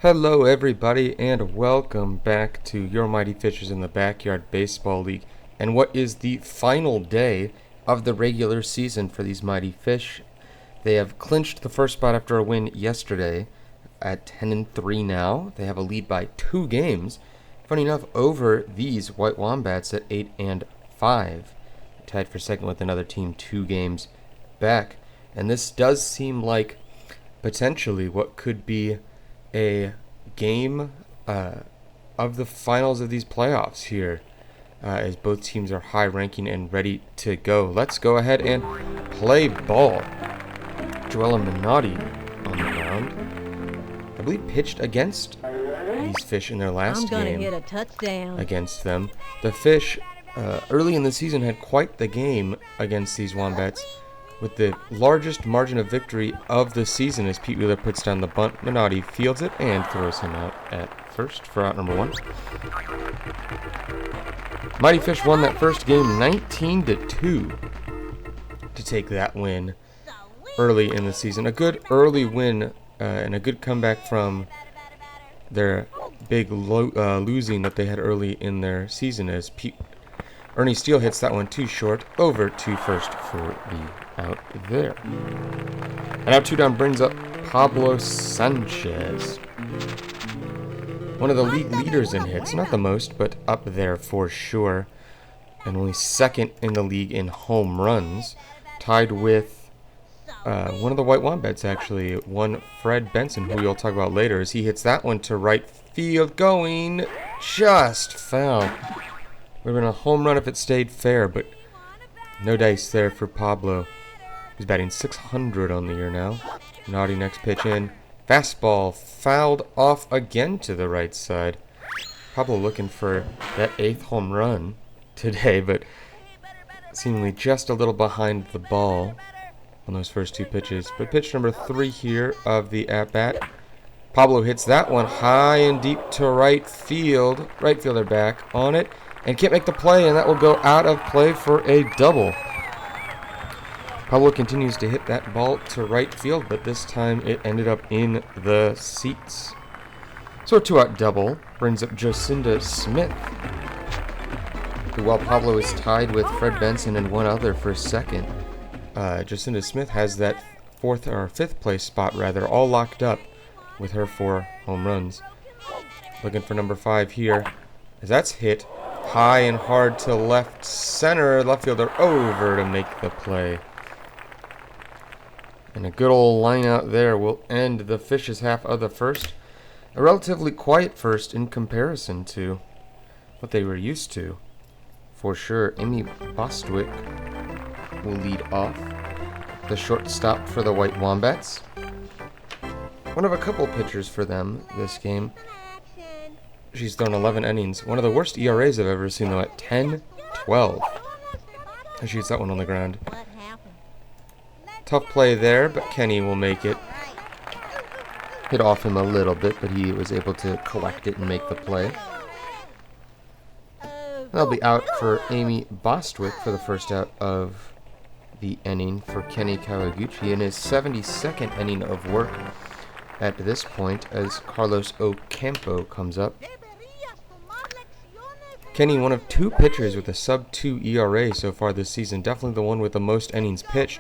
Hello everybody and welcome back to Your Mighty Fishers in the Backyard Baseball League and what is the final day of the regular season for these mighty fish. They have clinched the first spot after a win yesterday at 10-3 now. They have a lead by 2 games. Funny enough, over these White Wombats at 8-5. Tied for second with another team 2 games back. And this does seem like potentially what could be a game of the finals of these playoffs here, as both teams are high ranking and ready to go. Let's go ahead and play ball. Joella Minotti on the mound. I believe pitched against these fish in their last game hit a touchdown against them. The fish early in the season had quite the game against these Wombats, with the largest margin of victory of the season as Pete Wheeler puts down the bunt. Minotti fields it and throws him out at first for out number 1. Mighty Fish won that first game 19-2 to take that win early in the season. A good early win and a good comeback from their big losing that they had early in their season, as Ernie Steele hits that one too short over to first for the out there. And now 2 down brings up Pablo Sanchez, one of the league leaders in hits, not the most, but up there for sure, and only second in the league in home runs, tied with one of the White Wombats, actually, one Fred Benson, who we'll talk about later, as he hits that one to right field, going just foul. Would have been a home run if it stayed fair, but no dice there for Pablo. He's batting .600 on the year now. Naughty next pitch in. Fastball fouled off again to the right side. Pablo looking for that 8th home run today, but seemingly just a little behind the ball on those first 2 pitches. But pitch number 3 here of the at-bat. Pablo hits that one high and deep to right field. Right fielder back on it and can't make the play, and that will go out of play for a double. Pablo continues to hit that ball to right field, but this time it ended up in the seats. So a 2-out double brings up Jocinda Smith, who, while Pablo is tied with Fred Benson and one other for second, Jocinda Smith has that 4th or 5th place spot all locked up with her 4 home runs. Looking for number 5 here, as that's hit high and hard to left center. Left fielder over to make the play. And a good old line out there will end the Fish's half of the first. A relatively quiet first in comparison to what they were used to. For sure, Amy Bostwick will lead off, the shortstop for the White Wombats. One of a couple pitchers for them this game. She's thrown 11 innings. One of the worst ERAs I've ever seen, though, at 10-12. She shoots that one on the ground. Tough play there, but Kenny will make it. Hit off him a little bit, but he was able to collect it and make the play. That'll be out for Amy Bostwick for the first out of the inning for Kenny Kawaguchi in his 72nd inning of work at this point, as Carlos Ocampo comes up. Kenny, one of 2 pitchers with a sub-2 ERA so far this season, definitely the one with the most innings pitched.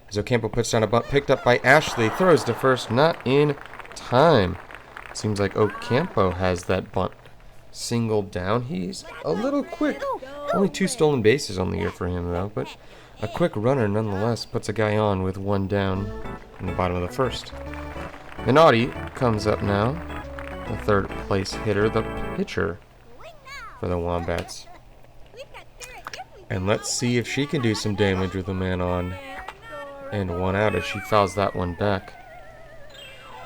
As Ocampo puts down a bunt picked up by Ashley, throws to first, not in time. Seems like Ocampo has that bunt singled down. He's a little quick. Only 2 stolen bases on the year for him, though, but a quick runner nonetheless puts a guy on with 1 down in the bottom of the first. Minotti comes up now, the 3rd place hitter, the pitcher for the Wombats. And let's see if she can do some damage with a man on and 1 out as she fouls that one back.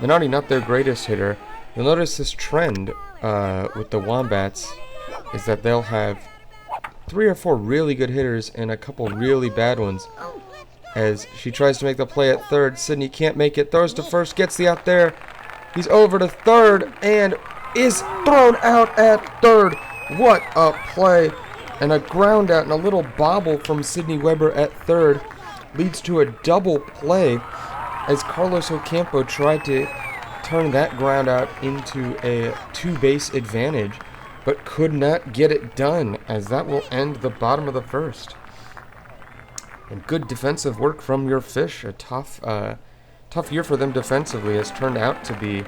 Minotti, not their greatest hitter. You'll notice this trend with the Wombats is that they'll have 3 or 4 really good hitters and a couple really bad ones. As she tries to make the play at 3rd, Sydney can't make it, throws to first, gets the out there. He's over to 3rd and is thrown out at 3rd. What a play! And a ground out and a little bobble from Sydney Weber at 3rd leads to a double play as Carlos Ocampo tried to turn that ground out into a 2-base advantage, but could not get it done, as that will end the bottom of the first. And good defensive work from your fish. A tough year for them defensively has turned out to be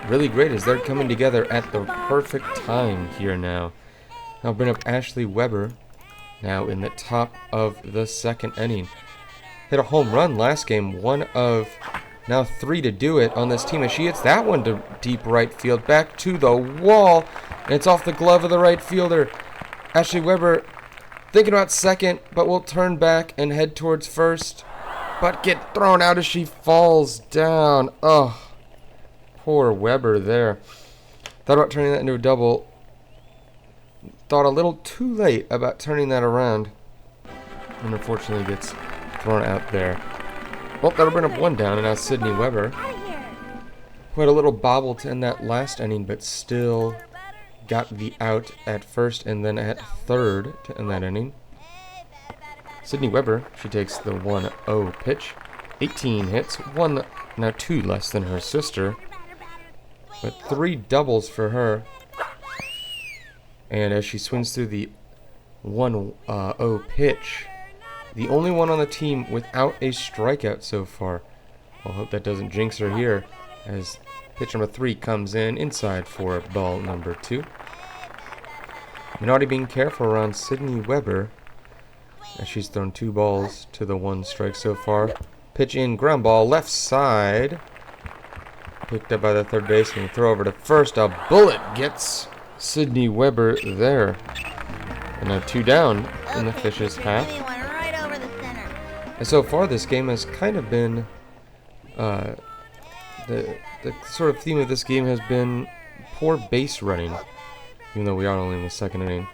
really great, as they're coming together at the perfect time here now. I'll bring up Ashley Weber now in the top of the second inning. Hit a home run last game, one of now 3 to do it on this team, as she hits that one to deep right field, back to the wall, and it's off the glove of the right fielder. Ashley Weber thinking about second, but will turn back and head towards first, but get thrown out as she falls down. Oh, poor Weber there. Thought about turning that into a double. Thought a little too late about turning that around, and unfortunately gets thrown out there. Well, that'll bring up one down, and now Sydney Weber, who had a little bobble to end that last inning, but still got the out at first and then at third to end that inning. Sydney Weber, she takes the 1-0 pitch. 18 hits, now 2 less than her sister, but 3 doubles for her. And as she swings through the 1-0 pitch, the only one on the team without a strikeout so far. Well, hope that doesn't jinx her here, as pitch number 3 comes in inside for ball number 2. Minotti being careful around Sydney Weber, as she's thrown 2 balls to the 1 strike so far. Pitch in, ground ball, left side. Picked up by the third baseman. Throw over to first. A bullet gets Sydney Weber there. And now 2 down in the Fish's half. And so far this game has kind of been, the sort of theme of this game has been poor base running, even though we are only in the second inning.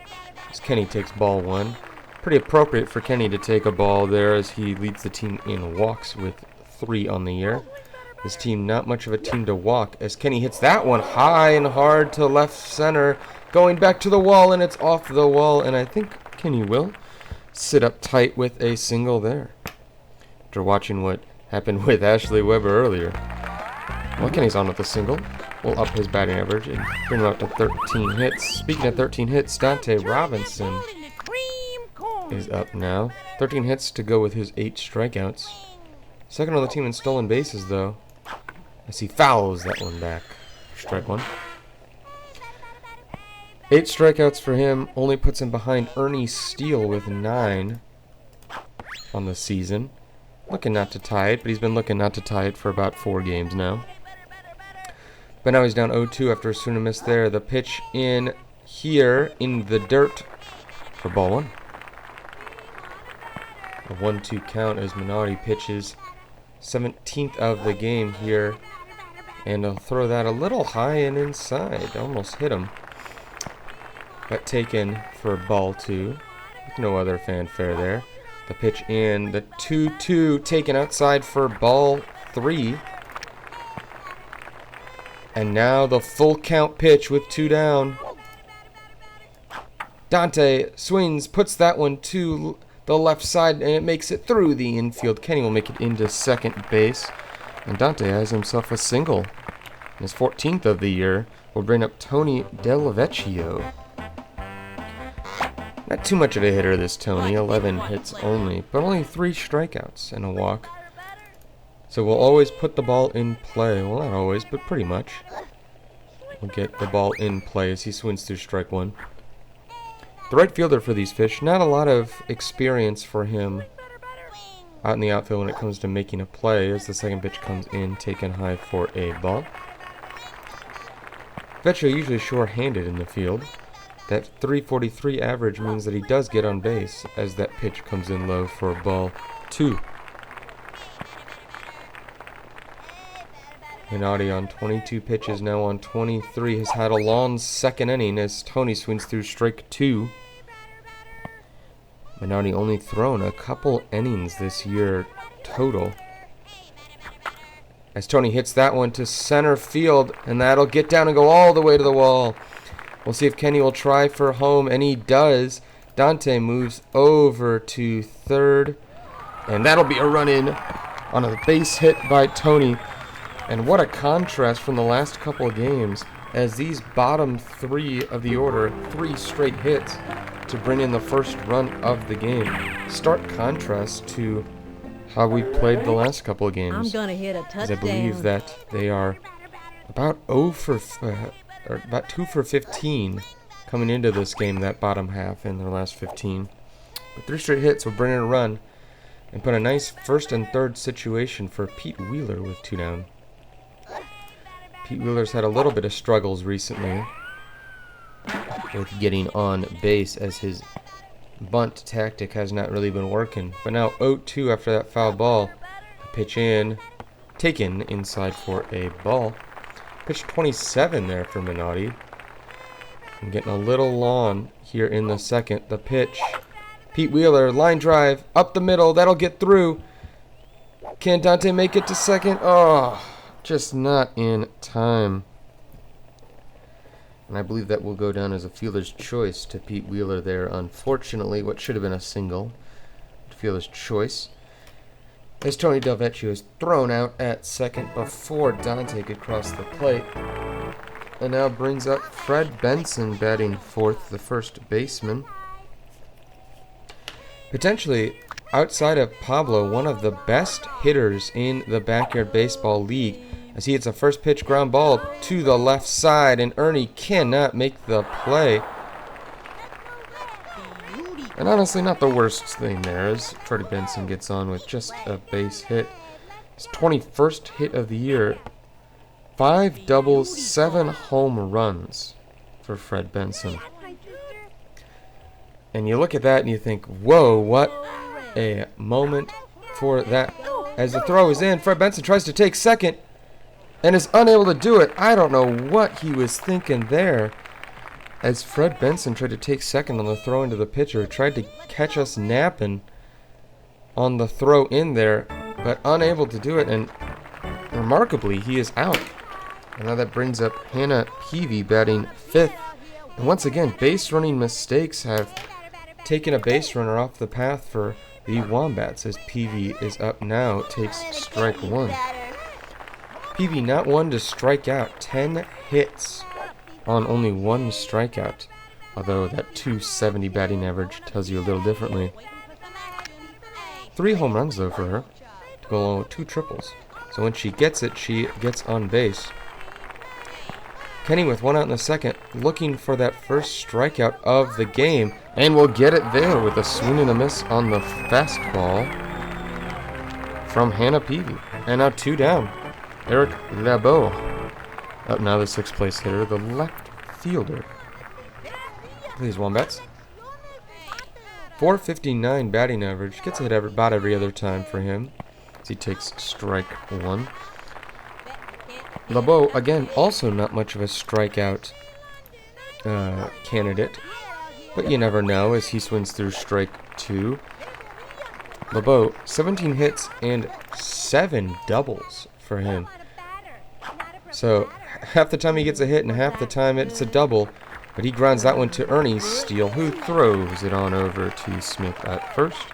As Kenny takes ball 1. Pretty appropriate for Kenny to take a ball there, as he leads the team in walks with 3 on the year. This team not much of a team to walk, as Kenny hits that one high and hard to left center, going back to the wall, and it's off the wall, and I think Kenny will sit up tight with a single there. After watching what happened with Ashley Weber earlier. Well, Kenny's on with a single. Will up his batting average and bring him up to 13 hits. Speaking of 13 hits, Dante Robinson is up now. 13 hits to go with his 8 strikeouts. Second on the team in stolen bases, though, as he fouls that one back. Strike 1. 8 strikeouts for him only puts him behind Ernie Steele with 9 on the season. Looking not to tie it, but he's been looking not to tie it for about 4 games now. But now he's down 0-2 after a swing and miss there. The pitch in here in the dirt for ball 1. A 1-2 count as Minotti pitches 17th of the game here. And he'll throw that a little high and inside. Almost hit him. But taken for ball 2. With no other fanfare there. The pitch in, the 2-2 taken outside for ball 3. And now the full count pitch with 2 down. Dante swings, puts that one to the left side, and it makes it through the infield. Kenny will make it into second base. And Dante has himself a single. His 14th of the year will bring up Tony Del Vecchio. Not too much of a hitter, this Tony. 11 hits only, but only 3 strikeouts and a walk. So we'll always put the ball in play. Well, not always, but pretty much. We'll get the ball in play as he swings through strike 1. The right fielder for these Fish, not a lot of experience for him out in the outfield when it comes to making a play, as the second pitch comes in, taken high for a ball. Vecchio usually sure-handed in the field. That 343 average means that he does get on base, as that pitch comes in low for ball 2. Minotti on 22 pitches, now on 23, has had a long second inning as Tony swings through strike 2. Minotti only thrown a couple innings this year total. As Tony hits that one to center field, and that'll get down and go all the way to the wall. We'll see if Kenny will try for home, and he does. Dante moves over to third, and that'll be a run-in on a base hit by Tony. And what a contrast from the last couple of games, as these bottom three of the order, 3 straight hits to bring in the first run of the game. Stark contrast to how we played the last couple of games. I'm gonna hit a touchdown. I believe that they are about 2 for 15 coming into this game, that bottom half in their last 15. But 3 straight hits will bring in a run and put a nice first and third situation for Pete Wheeler with 2 down. Pete Wheeler's had a little bit of struggles recently with getting on base, as his bunt tactic has not really been working. But now 0-2 after that foul ball. Pitch in, taken inside for a ball. Pitch 27 there for Minotti. I'm getting a little long here in the second. The pitch. Pete Wheeler, line drive, up the middle. That'll get through. Can Dante make it to second? Oh, just not in time. And I believe that will go down as a fielder's choice to Pete Wheeler there. Unfortunately, what should have been a single. Fielder's choice. As Tony Del Vecchio is thrown out at second before Dante could cross the plate. And now brings up Fred Benson batting fourth, the first baseman. Potentially, outside of Pablo, one of the best hitters in the Backyard Baseball League, as he hits a first pitch ground ball to the left side, and Ernie cannot make the play. And honestly, not the worst thing there, as Freddie Benson gets on with just a base hit. His 21st hit of the year. 5 doubles, 7 home runs for Fred Benson. And you look at that and you think, whoa, what a moment for that. As the throw is in, Fred Benson tries to take second and is unable to do it. I don't know what he was thinking there. As Fred Benson tried to take second on the throw into the pitcher, tried to catch us napping on the throw in there, but unable to do it, and remarkably, he is out. And now that brings up Hannah Peavy batting fifth. And once again, base running mistakes have taken a base runner off the path for the Wombats, as Peavy is up now, takes strike one. Peavy not one to strike out, 10 hits on only 1 strikeout, although that .270 batting average tells you a little differently. 3 home runs though for her, to go along with 2 triples. So when she gets it, she gets on base. Kenny with 1 out in the second, looking for that first strikeout of the game, and will get it there with a swing and a miss on the fastball from Hannah Peavy. And now 2 down. Eric Labeau. Up now the 6th place hitter, the left fielder. Please, Wombats. .459 batting average. Gets a hit about every other time for him, as he takes strike one. LeBeau, again, also not much of a strikeout candidate, but you never know as he swings through strike 2. LeBeau, 17 hits and 7 doubles for him. So half the time he gets a hit and half the time it's a double, but he grounds that one to Ernie Steele, who throws it on over to Smith at first.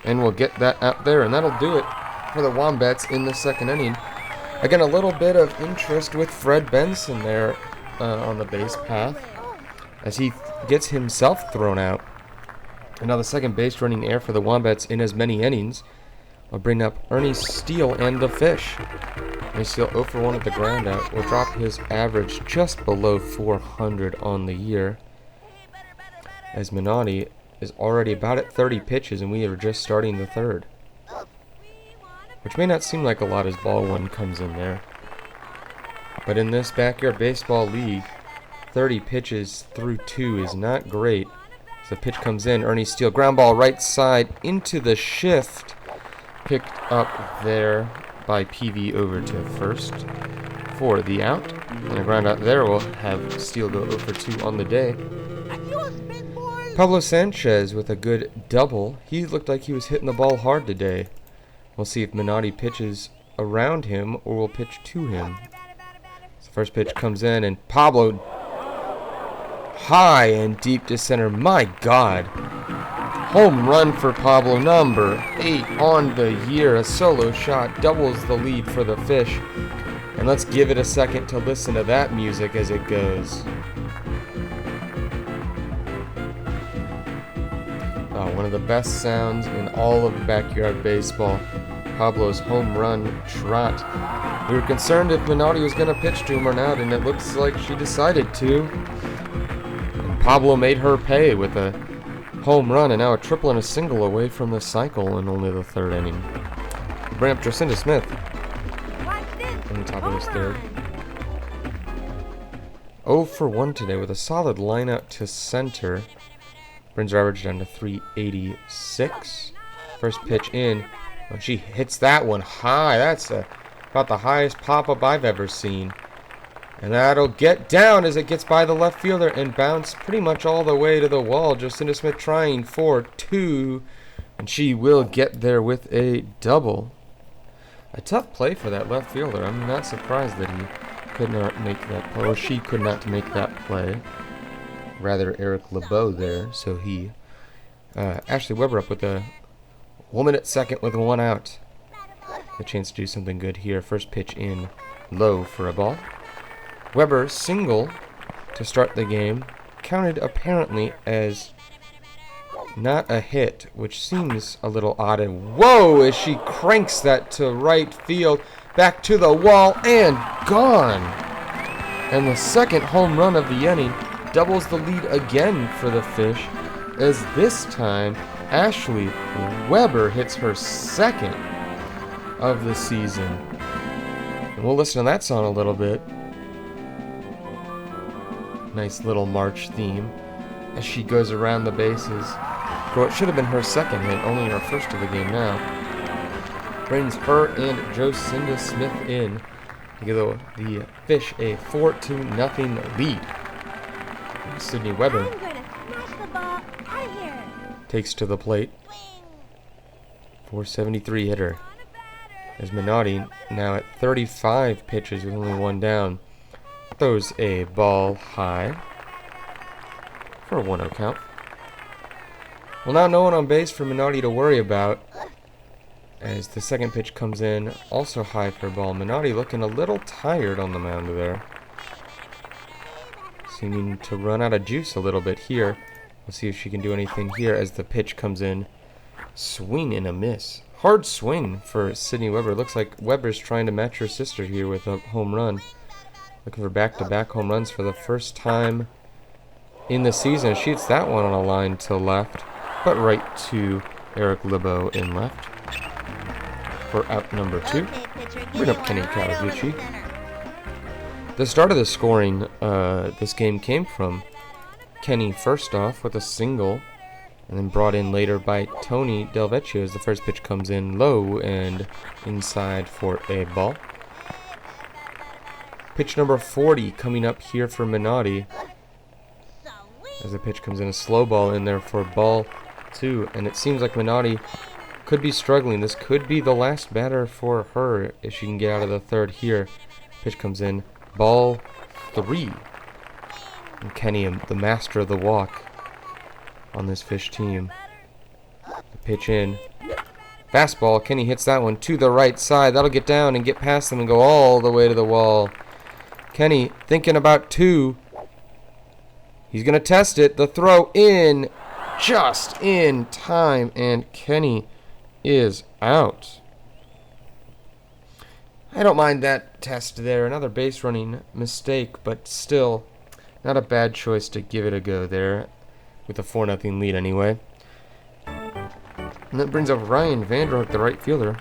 And we'll get that out there, and that'll do it for the Wombats in the second inning. Again, a little bit of interest with Fred Benson there on the base path, as he gets himself thrown out. And now the second base running air for the Wombats in as many innings will bring up Ernie Steele and the Fish. Ernie Steele 0 for 1 at the ground out will drop his average just below 400 on the year, as Minotti is already about at 30 pitches and we are just starting the third, which may not seem like a lot as ball one comes in there, but in this Backyard Baseball League, 30 pitches through 2 is not great. So the pitch comes in, Ernie Steele ground ball right side into the shift, picked up there by PV over to first for the out, and a ground out there will have Steele go 0 for 2 on the day. Pablo Sanchez with a good double. He looked like he was hitting the ball hard today. We'll see if Minotti pitches around him or will pitch to him. So the first pitch comes in, and Pablo high and deep to center. My God. Home run for Pablo, number 8 on the year. A solo shot doubles the lead for the Fish. And let's give it a second to listen to that music as it goes. Oh, one of the best sounds in all of backyard baseball. Pablo's home run trot. We were concerned if Minotti was going to pitch to him or not, and it looks like she decided to. And Pablo made her pay with a home run, and now a triple and a single away from the cycle in only the third inning. Bring up Jacinda Smith in the top of this third. 0 for 1 today with a solid lineup to center. Brings her average down to 386. First pitch in. When she hits that one high, that's about the highest pop-up I've ever seen. And that'll get down as it gets by the left fielder and bounce pretty much all the way to the wall. Jacinda Smith trying for 2, and she will get there with a double. A tough play for that left fielder. I'm not surprised that he could not make that play, or she could not make that play. Rather, Eric LeBeau there, so he... Ashley Weber up with a woman at second with 1 out. A chance to do something good here. First pitch in low for a ball. Weber single to start the game. Counted apparently as not a hit, which seems a little odd. And whoa, as she cranks that to right field. Back to the wall and gone. And the second home run of the inning doubles the lead again for the Fish, as this time Ashley Weber hits her second of the season. And we'll listen to that song a little bit. Nice little march theme as she goes around the bases for what should have been her second hit, only her first of the game now. Brings her and Jacinda Smith in to give the Fish a 4-0 lead. And Sydney Weber takes to the plate. 473 hitter. As Minotti, now at 35 pitches with only 1 down, throws a ball high for a 1-0 count. Well, now no one on base for Minotti to worry about, as the second pitch comes in, also high for a ball. Minotti looking a little tired on the mound there, seeming to run out of juice a little bit here. We'll see if she can do anything here as the pitch comes in. Swing and a miss. Hard swing for Sydney Weber. Looks like Weber's trying to match her sister here with a home run. Looking for back-to-back home runs for the first time in the season. She hits that one on a line to left, but right to Eric LeBeau in left for out number 2. Bring up Kenny Kawaguchi. The start of the scoring this game came from Kenny first off with a single, and then brought in later by Tony Del Vecchio as the first pitch comes in low and inside for a ball. Pitch number 40 coming up here for Minotti as the pitch comes in, a slow ball in there for ball 2, and it seems like Minotti could be struggling. This could be the last batter for her if she can get out of the third here. Pitch comes in, ball 3. And Kenny, the master of the walk on this Fish team. The pitch in. Fastball. Kenny hits that one to the right side. That'll get down and get past them and go all the way to the wall. Kenny thinking about 2. He's going to test it. The throw in just in time. And Kenny is out. I don't mind that test there. Another base running mistake, but still not a bad choice to give it a go there with a 4-0 lead anyway. And that brings up Ryan Vanderhook, the right fielder.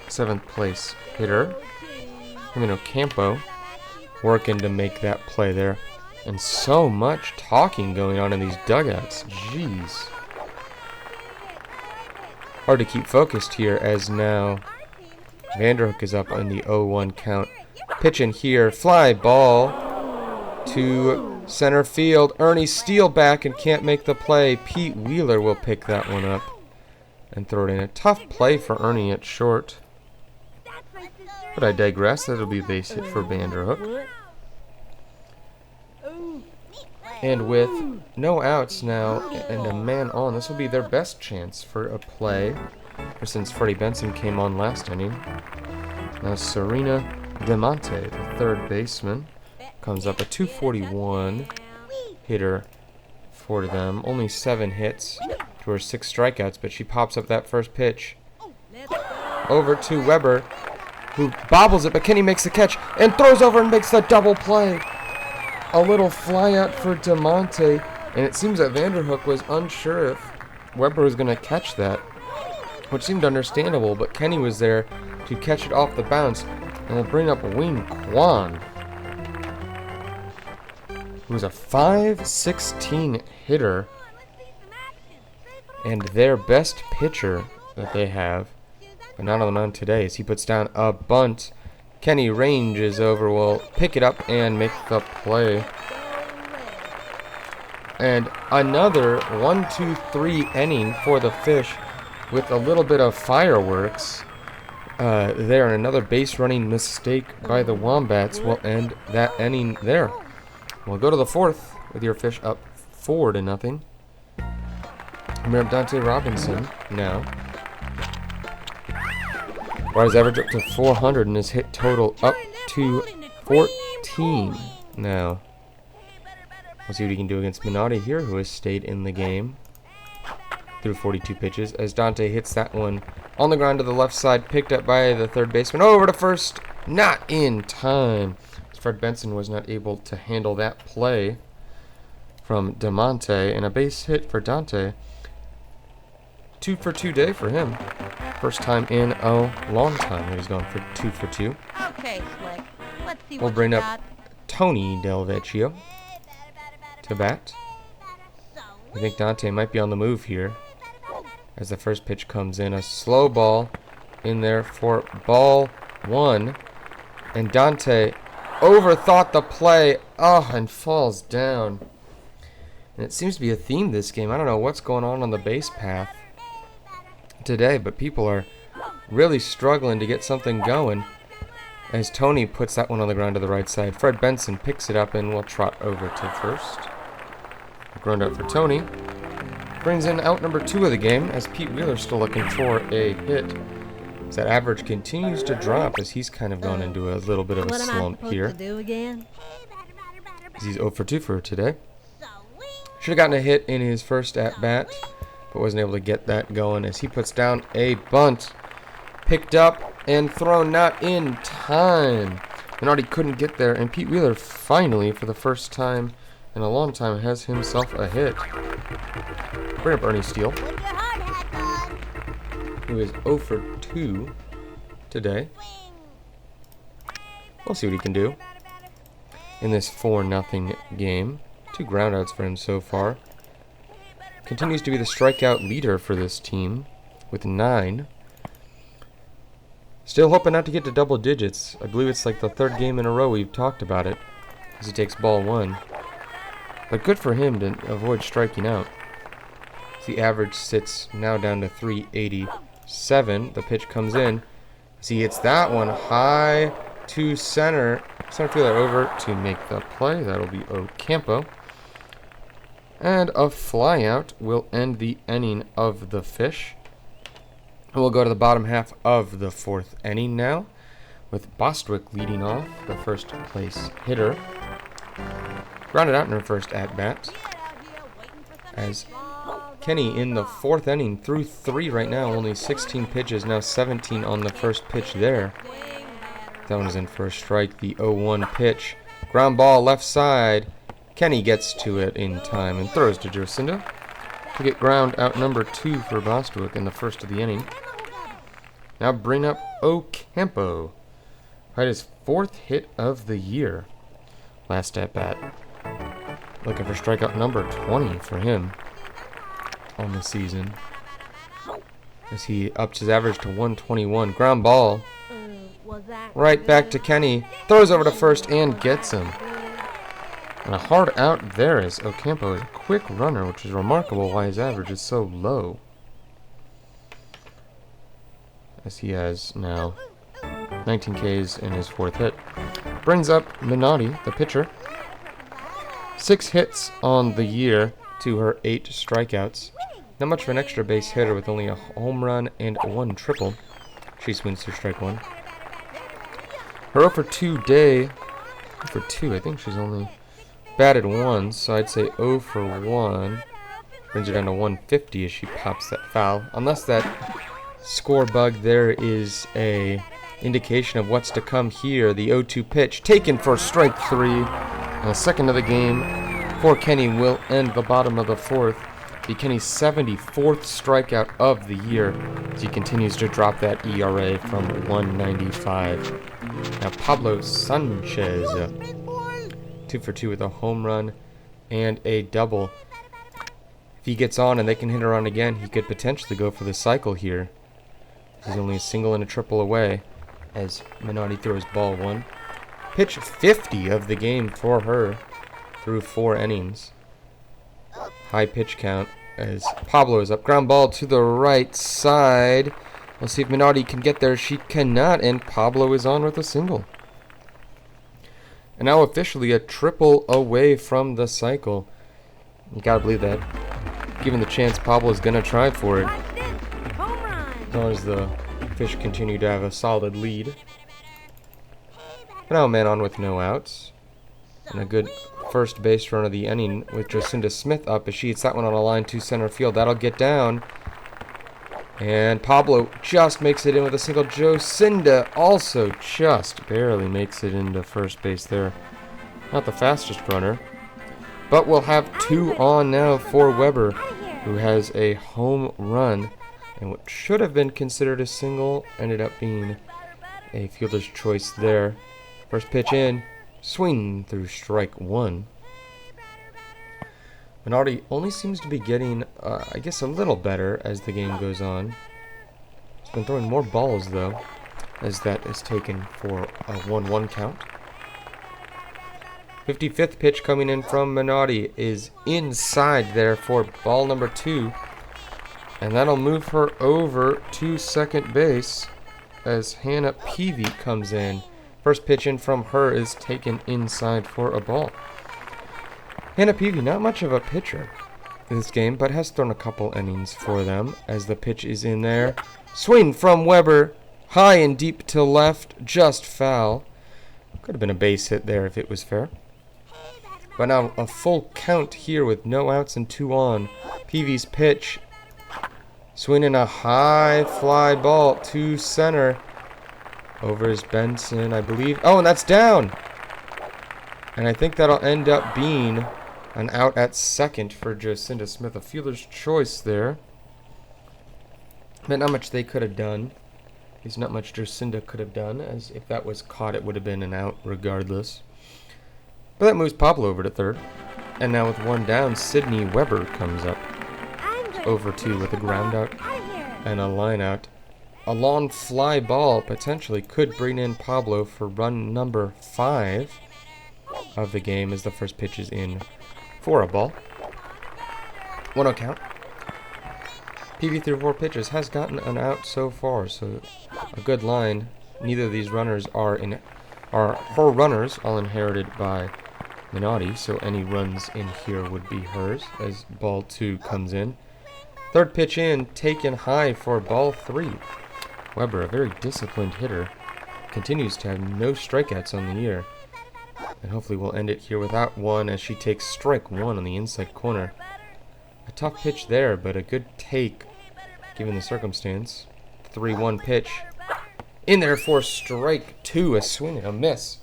7th place hitter. Campo working to make that play there. And so much talking going on in these dugouts. Jeez. Hard to keep focused here as now Vanderhook is up on the 0-1 count. Pitching here, fly ball to center field. Ernie Steele back and can't make the play. Pete Wheeler will pick that one up and throw it in. A tough play for Ernie at short. But I digress. That'll be a base hit for Vanderhook. And with no outs now and a man on, this will be their best chance for a play. Since Freddie Benson came on last inning. Now Serena Demonte, the third baseman, comes up a 241 hitter for them. Only 7 hits to her 6 strikeouts, but she pops up that first pitch. Over to Weber, who bobbles it, but Kenny makes the catch and throws over and makes the double play. A little fly out for Demonte, and it seems that Vanderhook was unsure if Weber was going to catch that, which seemed understandable, but Kenny was there to catch it off the bounce, and will bring up Wing Kwan, who's a .516 hitter, and their best pitcher that they have, but not on the mound today, as he puts down a bunt. Kenny ranges over, will pick it up and make the play. And another 1-2-3 inning for the Fish, with a little bit of fireworks there, and another base running mistake by the Wombats will end that inning there. We'll go to the 4th with your Fish up 4-0. Bring up Dante Robinson now. Brought his average up to 400 and his hit total up to 14 now. We'll see what he can do against Minotti here, who has stayed in the game through 42 pitches, as Dante hits that one on the ground to the left side, picked up by the third baseman. Over to first, not in time. Fred Benson was not able to handle that play from Demonte, and a base hit for Dante. 2 for 2 day for him. First time in a long time that he's going for 2 for 2. Okay, Slick. Let's see We'll what bring you up got. Tony Del Vecchio to bat. I think Dante might be on the move here, as the first pitch comes in. A slow ball in there for ball 1. And Dante overthought the play. And falls down. And it seems to be a theme this game. I don't know what's going on the base path today, but people are really struggling to get something going, as Tony puts that one on the ground to the right side. Fred Benson picks it up and will trot over to first. Ground out for Tony. Brings in out number 2 of the game, as Pete Wheeler's still looking for a hit. As that average continues to drop, as he's kind of gone into a little bit of a What am I slump supposed here. to do again? As he's 0 for 2 for today. Should have gotten a hit in his first at-bat, but wasn't able to get that going, as he puts down a bunt. Picked up and thrown not in time. Minotti couldn't get there, and Pete Wheeler finally, for the first time in a long time, has himself a hit. Bring up Ernie Steele, who is 0 for 2 today. We'll see what he can do in this 4-0 game. 2 groundouts for him so far. Continues to be the strikeout leader for this team with 9. Still hoping not to get to double digits. I believe it's like the 3rd game in a row we've talked about it, as he takes ball 1. But good for him to avoid striking out. The average sits now down to 387. The pitch comes in. As he hits that one high to center. Center fielder over to make the play. That'll be Ocampo. And a flyout will end the inning of the Fish. We'll go to the bottom half of the 4th inning now, with Bostwick leading off, the first place hitter. Grounded out in her first at-bat, as Kenny in the 4th inning threw 3 right now, only 16 pitches, now 17 on the first pitch there. That one is in for a strike, the 0-1 pitch. Ground ball left side. Kenny gets to it in time and throws to Jacinda to get ground out number 2 for Bostwick in the first of the inning. Now bring up Ocampo. Right, his 4th hit of the year. Last at bat. Looking for strikeout number 20 for him on the season, as he ups his average to 121. Ground ball right back to Kenny. Throws over to first and gets him. And a hard out there, as Ocampo is a quick runner, which is remarkable why his average is so low, as he has now 19 Ks in his 4th hit. Brings up Minotti, the pitcher. 6 hits on the year to her 8 strikeouts. Not much of an extra base hitter with only a home run and 1 triple. She swings through strike 1. Her 0 for 2 day, 0 for 2, I think she's only batted once, so I'd say 0 for 1. Brings her down to 150 as she pops that foul. Unless that score bug there is a indication of what's to come here. The 0-2 pitch taken for strike 3. And the second of the game for Kenny will end the bottom of the 4th. Be Kenny's 74th strikeout of the year as he continues to drop that ERA from 195. Now Pablo Sanchez, 2 for 2 with a home run and a double. If he gets on and they can hit her on again, he could potentially go for the cycle here. He's only a single and a triple away as Minotti throws ball 1. Pitch 50 of the game for her through 4 innings. High pitch count as Pablo is up. Ground ball to the right side. We'll see if Minotti can get there. She cannot, and Pablo is on with a single. And now officially a triple away from the cycle. You gotta believe that. Given the chance, Pablo is gonna try for it. As long as the Fish continue to have a solid lead. Now a man on with no outs. And a good first base run of the inning with Jacinda Smith up as she hits that one on a line to center field. That'll get down. And Pablo just makes it in with a single. Jacinda also just barely makes it into first base there. Not the fastest runner. But we'll have 2 on now for Weber, who has a home run. And what should have been considered a single ended up being a fielder's choice there. First pitch in. Swing through strike 1. Minotti only seems to be getting, I guess, a little better as the game goes on. He's been throwing more balls, though, as that is taken for a 1-1 count. 55th pitch coming in from Minotti is inside there for ball number 2. And that'll move her over to second base as Hannah Peavy comes in. First pitch in from her is taken inside for a ball. Hannah Peavy, not much of a pitcher in this game, but has thrown a couple innings for them as the pitch is in there. Swing from Weber, high and deep to left, just foul. Could have been a base hit there if it was fair. But now a full count here with no outs and 2 on. Peavy's pitch. Swinging a high fly ball to center. Over is Benson, I believe. Oh, and that's down. And I think that'll end up being an out at second for Jacinda Smith. A fielder's choice there. But not much they could have done. There's not much Jacinda could have done, as if that was caught, it would have been an out regardless. But that moves Pablo over to third. And now with 1 down, Sydney Weber comes up. Over 2 with a ground out and a line out. A long fly ball potentially could bring in Pablo for run number 5 of the game as the first pitch is in for a ball. 1-0 count. Peavy through 4 pitches has gotten an out so far, so a good line. Neither of these runners are her runners, all inherited by Minotti, so any runs in here would be hers as ball 2 comes in. Third pitch in, taken high for ball 3. Weber, a very disciplined hitter, continues to have no strikeouts on the year. And hopefully we'll end it here without 1 as she takes strike 1 on the inside corner. A tough pitch there, but a good take given the circumstance. 3-1 pitch. In there for strike 2, a swing and a miss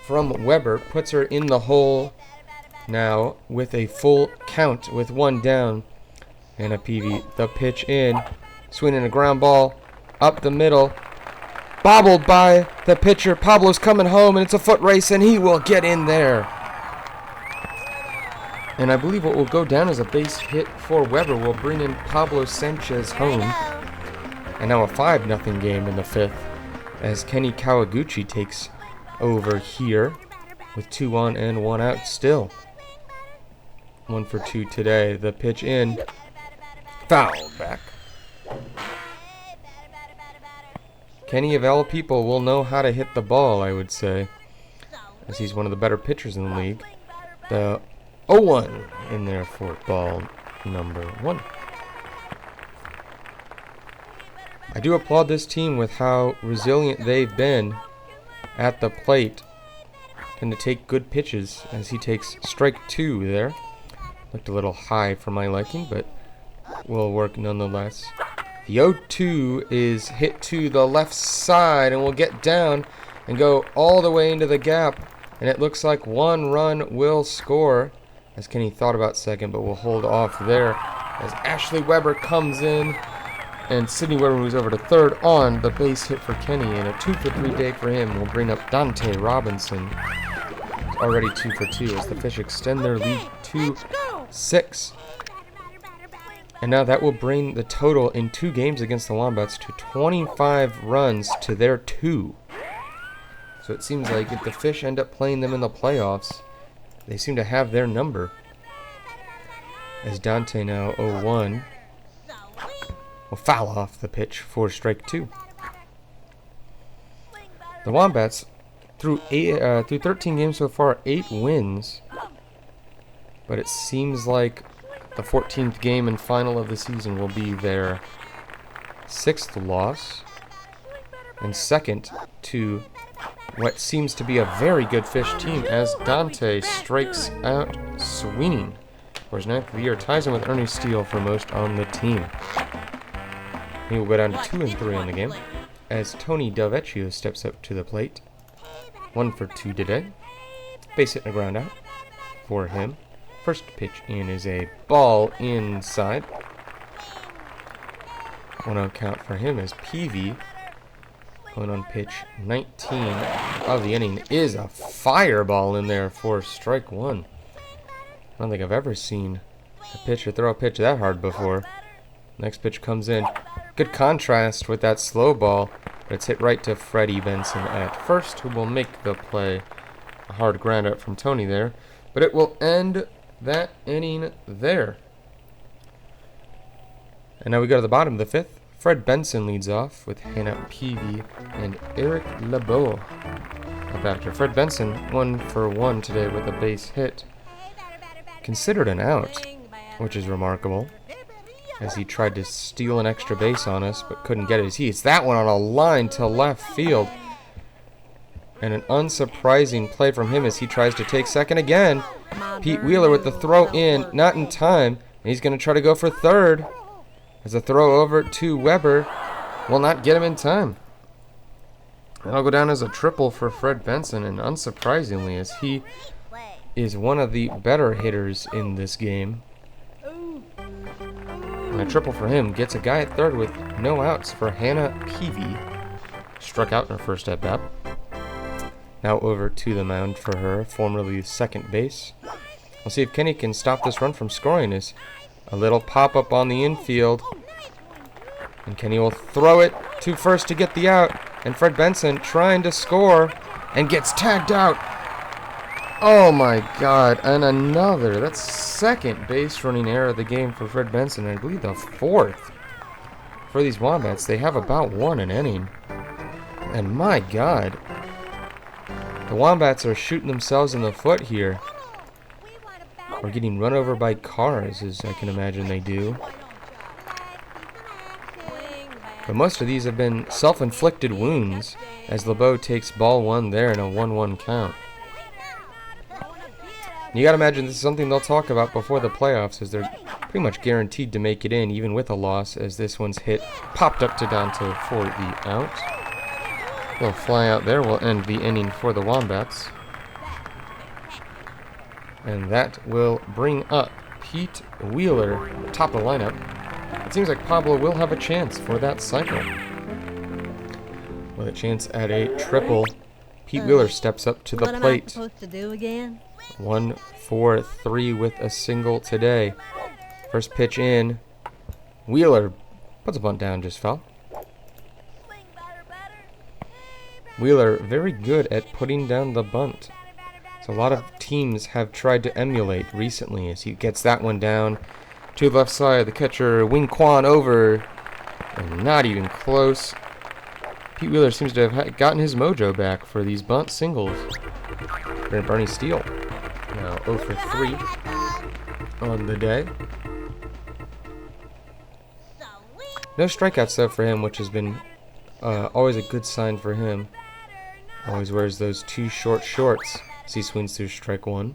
from Weber. Puts her in the hole now with a full count with 1 down. Hannah Peavy, the pitch in. Swinging a ground ball. Up the middle, bobbled by the pitcher. Pablo's coming home, and it's a foot race, and he will get in there. And I believe what will go down as a base hit for Weber will bring in Pablo Sanchez home. And now a 5-0 game in the 5th as Kenny Kawaguchi takes over here with 2 on and 1 out still. 1 for 2 today. The pitch in. Foul back. Kenny, of all people, will know how to hit the ball, I would say, as he's one of the better pitchers in the league. the 0-1 in there for ball number 1. I do applaud this team with how resilient they've been at the plate and to take good pitches as he takes strike 2 there. Looked a little high for my liking, but will work nonetheless. The 0-2 is hit to the left side and will get down and go all the way into the gap. And it looks like 1 run will score, as Kenny thought about second, but will hold off there as Ashley Weber comes in. And Sydney Weber moves over to third on the base hit for Kenny. And a 2-for-3 day for him will bring up Dante Robinson. It's already 2-for-2 as the Fish extend their lead to 6. And now that will bring the total in 2 games against the Wombats to 25 runs to their 2. So it seems like if the Fish end up playing them in the playoffs, they seem to have their number. As Dante now 0-1 will foul off the pitch for strike 2. The Wombats, through 13 games so far, 8 wins. But it seems like the 14th game and final of the season will be their 6th loss. And second to what seems to be a very good Fish team as Dante strikes out swinging for his 9th of the year. Ties him with Ernie Steele for most on the team. He will go down to 2-3 on the game as Tony Del Vecchio steps up to the plate. 1-for-2 today. Base hit and a ground out for him. First pitch in is a ball inside. 1-0 count for him as Peavy, going on pitch 19 of the inning, is a fireball in there for strike 1. I don't think I've ever seen a pitcher throw a pitch that hard before. Next pitch comes in. Good contrast with that slow ball, but it's hit right to Freddie Benson at first, who will make the play. A hard ground out from Tony there, but it will end that inning there. And now we go to the bottom of the 5th. Fred Benson leads off with Hannah Peavy and Eric LeBeau. A batter. Fred Benson 1-for-1 today with a base hit. Considered an out, which is remarkable, as he tried to steal an extra base on us but couldn't get it. He hits that one on a line to left field. And an unsurprising play from him as he tries to take second again. Pete Wheeler with the throw in, not in time. And he's going to try to go for third. As a throw over to Weber will not get him in time. That'll go down as a triple for Fred Benson. And unsurprisingly, as he is one of the better hitters in this game. And a triple for him gets a guy at third with no outs for Hannah Peavy. Struck out in her first at-bat. Now over to the mound for her, formerly second base. We'll see if Kenny can stop this run from scoring. Is a little pop-up on the infield. And Kenny will throw it to first to get the out. And Fred Benson trying to score and gets tagged out. Oh my God, and another. That's second base running error of the game for Fred Benson. And I believe the 4th for these Wombats. They have about 1 an inning. And my God, the Wombats are shooting themselves in the foot here. Or getting run over by cars, as I can imagine they do. But most of these have been self-inflicted wounds, as LeBeau takes ball 1 there in a 1-1 count. You gotta imagine this is something they'll talk about before the playoffs, as they're pretty much guaranteed to make it in, even with a loss, as this one's hit popped up to Dante for the out. Little fly out there will end the inning for the Wombats. And that will bring up Pete Wheeler, top of the lineup. It seems like Pablo will have a chance for that cycle. With a chance at a triple, Pete Wheeler steps up to the plate. What am I supposed to do again? 1-for-3 with a single today. First pitch in. Wheeler puts a bunt down, just fell. Wheeler very good at putting down the bunt. So a lot of teams have tried to emulate recently as he gets that one down to the left side. The catcher, Wing Kwan, over. And not even close. Pete Wheeler seems to have gotten his mojo back for these bunt singles. Bernie Steele Now 0 for 3 on the day. No strikeouts though for him, which has been always a good sign for him. Always wears those 2 short shorts as he swings through strike 1.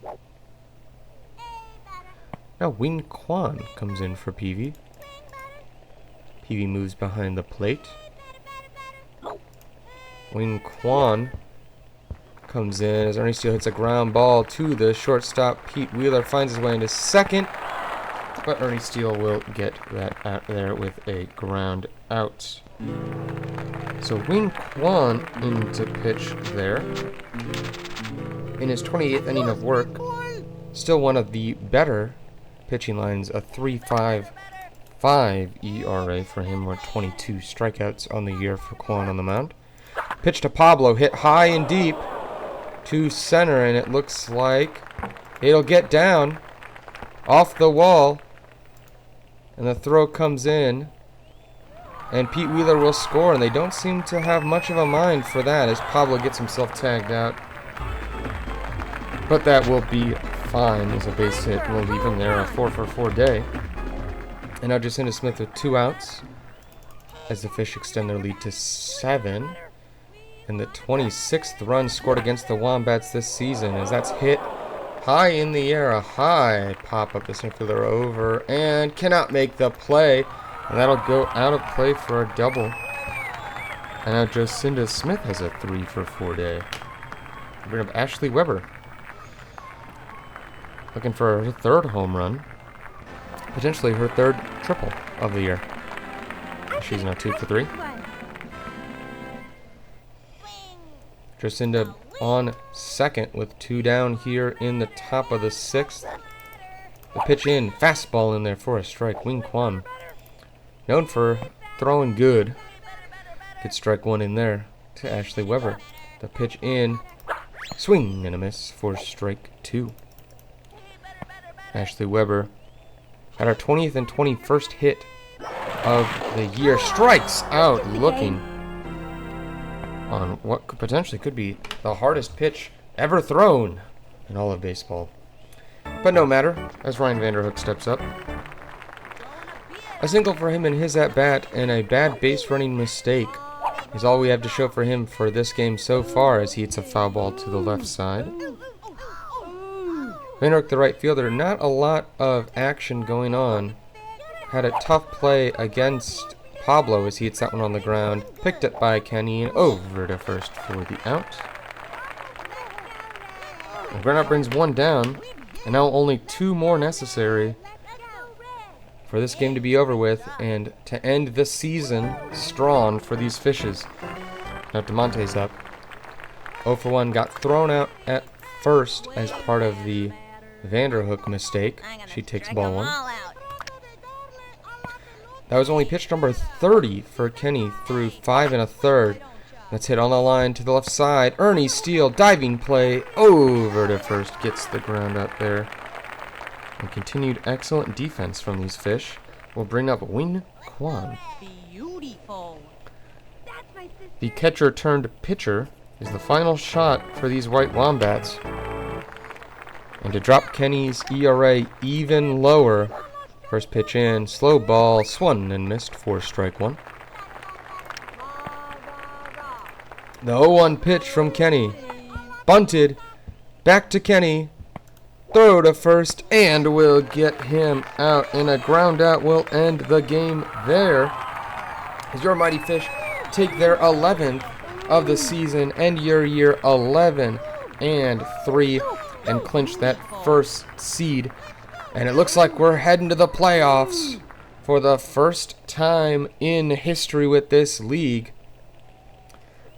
Now Wing Quan comes in for PV. PV moves behind the plate. Wing Quan comes in as Ernie Steele hits a ground ball to the shortstop. Pete Wheeler finds his way into second, but Ernie Steele will get that out there with a ground out. So Wing Quan in to pitch there. In his 28th inning of work, still one of the better pitching lines, a 3.55 ERA for him, or 22 strikeouts on the year for Quan on the mound. Pitch to Pablo, hit high and deep to center, and it looks like it'll get down off the wall, and the throw comes in, and Pete Wheeler will score, and they don't seem to have much of a mind for that as Pablo gets himself tagged out. But that will be fine as a base hit. We'll leave him there, a 4 for 4 day. And now Jacinda Smith with 2 outs as the Fish extend their lead to 7. And the 26th run scored against the Wombats this season as that's hit high in the air. A high pop up the center fielder over and cannot make the play. And that'll go out of play for a double. And now Jacinda Smith has a 3 for 4 day. Bring up Ashley Weber, looking for her 3rd home run. Potentially her 3rd triple of the year. She's now 2 for 3. Jacinda on second with 2 down here in the top of the 6th. The pitch in, fastball in there for a strike. Wing Quan, known for throwing good, gets strike 1 in there to Ashley Weber. The pitch in, swing and a miss for strike 2. Ashley Weber at our 20th and 21st hit of the year, strikes out looking on what potentially could be the hardest pitch ever thrown in all of baseball. But no matter, as Ryan Vanderhook steps up. A single for him in his at-bat, and a bad base running mistake is all we have to show for him for this game so far as he hits a foul ball to the left side. Vanderhook, the right fielder, not a lot of action going on. Had a tough play against Pablo as he hits that one on the ground. Picked up by Kenny and over to first for the out. And Granite brings 1 down, and now only 2 more necessary for this game to be over with and to end the season strong for these Fishes. Now DeMonte's up. 0 for 1, got thrown out at first as part of the Vanderhook mistake. She takes ball 1. That was only pitch number 30 for Kenny through 5 1/3. That's hit on the line to the left side. Ernie Steele, diving play over to first, gets the ground out there. And continued excellent defense from these Fish will bring up Wing Quan. The catcher turned pitcher is the final shot for these White Wombats. And to drop Kenny's ERA even lower, first pitch in, slow ball, swung and missed for strike 1. The 0-1 pitch from Kenny. Bunted, back to Kenny. Throw to first, and will get him out. And a ground out will end the game there. As your Mighty Fish take their 11th of the season, end your year 11-3, and clinch that first seed. And it looks like we're heading to the playoffs for the first time in history with this league.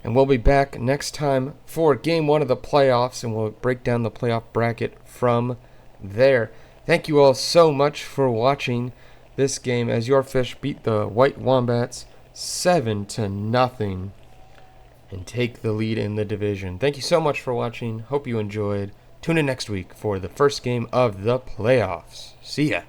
And we'll be back next time for Game 1 of the playoffs, and we'll break down the playoff bracket from there. Thank you all so much for watching this game as your Fish beat the White Wombats 7-0 and take the lead in the division. Thank you so much for watching. Hope you enjoyed. Tune in next week for the first game of the playoffs. See ya.